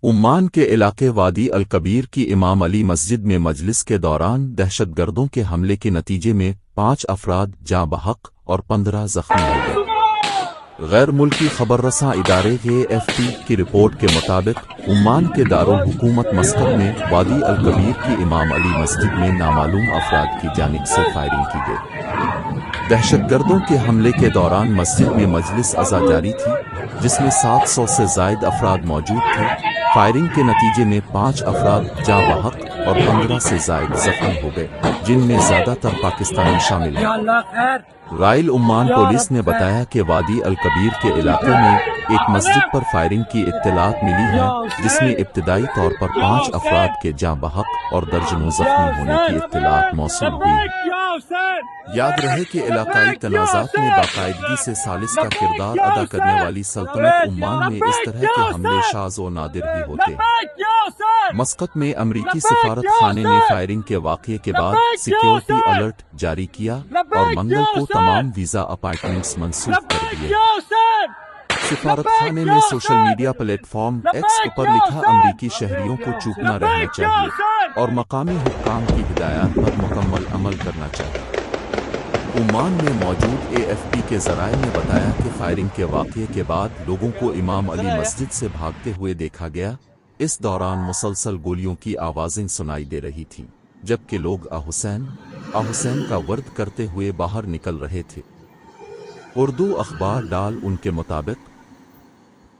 उम्मान के इलाके वादी अल-कबीर की इमाम अली मस्जिद में मजलिस के दौरान दहशतगर्दों के हमले के नतीजे में 5 अफराद जाँ बहक और 15 जख्मी हो गए। गैर मुल्की खबररसां इदारे AFP की रिपोर्ट के मुताबिक उम्मान के दारुल हुकूमत मस्कत में वादी अल-कबीर की इमाम अली मस्जिद में नामालूम अफराद की जानिब से फायरिंग की गई। दहशतगर्दों के हमले के दौरान मस्जिद में मजलिस अज़ा जारी थी, जिसमें 700 से ज़ायद अफराद मौजूद थे। फायरिंग के नतीजे में 5 अफराद जाँ बहक और 15 से ज़ायद जख्मी हो गए, जिनमें ज़्यादातर पाकिस्तानी शामिल हैं। राइल उम्मान पुलिस ने बताया कि वादी अल-कबीर के इलाके में एक मस्जिद पर फायरिंग की इत्तलात मिली है, जिसमें इब्तिदाई तौर पर 5 अफराद के जाँ बहक और दर्जनों जख्मी होने की इत्तलात मौसूल हुई। याद रहे कि इलाकाई तनाज़ात में बाकायदगी से सालिस का किरदार अदा करने वाली सल्तनत उम्मान में इस तरह के हमले शाज़ व नादिर ही होते हैं। मस्कत में अमरीकी सिफारत खाने ने फायरिंग के वाक़ये के बाद सिक्योरिटी अलर्ट जारी किया और मंगल को तमाम वीज़ा अपॉइंटमेंट्स मंसूख कर दिए। सिफारत खाने ने सोशल मीडिया प्लेटफॉर्म X पर लिखा, अमरीकी शहरियों को चूकना रहना चाहिए और मकामी हुक्काम की हिदायत पर मुकम्मल अमल करना चाहिए। उम्मान में मौजूद AFP के ज़राए ने बताया कि फायरिंग के वाक़ये के बाद लोगों को इमाम अली मस्जिद से भागते हुए देखा गया। इस दौरान मुसलसल गोलियों की आवाज़ें सुनाई दे रही थीं, जबकि लोग आ हुसैन का वर्द करते हुए बाहर निकल रहे थे। उर्दू अखबार डाल उनके मुताबिक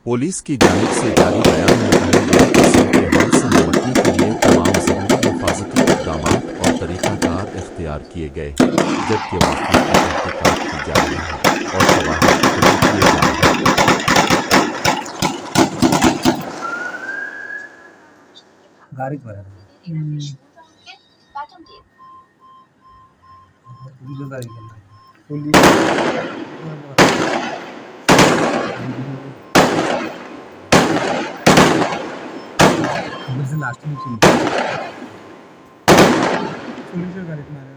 पुलिस की जानिब से जारी बयान में कहा गया कि सूरत-ए-हाल से निपटने के लिए तमाम ज़रूरी हिफाजती इक़दामात और तरीक़ाकार इख्तियार किए गए हैं, जबकि वाक़ये की तहक़ीक़ात की जा रही है और शवाहिद इकट्ठे किए जा रहे हैं। लास्ट में पुलिस गाड़ी मारा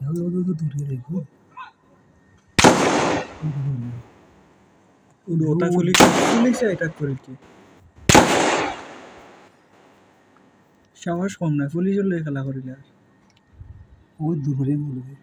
दूर देखो ওটা পুলিশে অ্যাটাক করেছে। সাহস কম না, পুলিশের লয়ে খেলা করিলে ওই দূরে বলবে।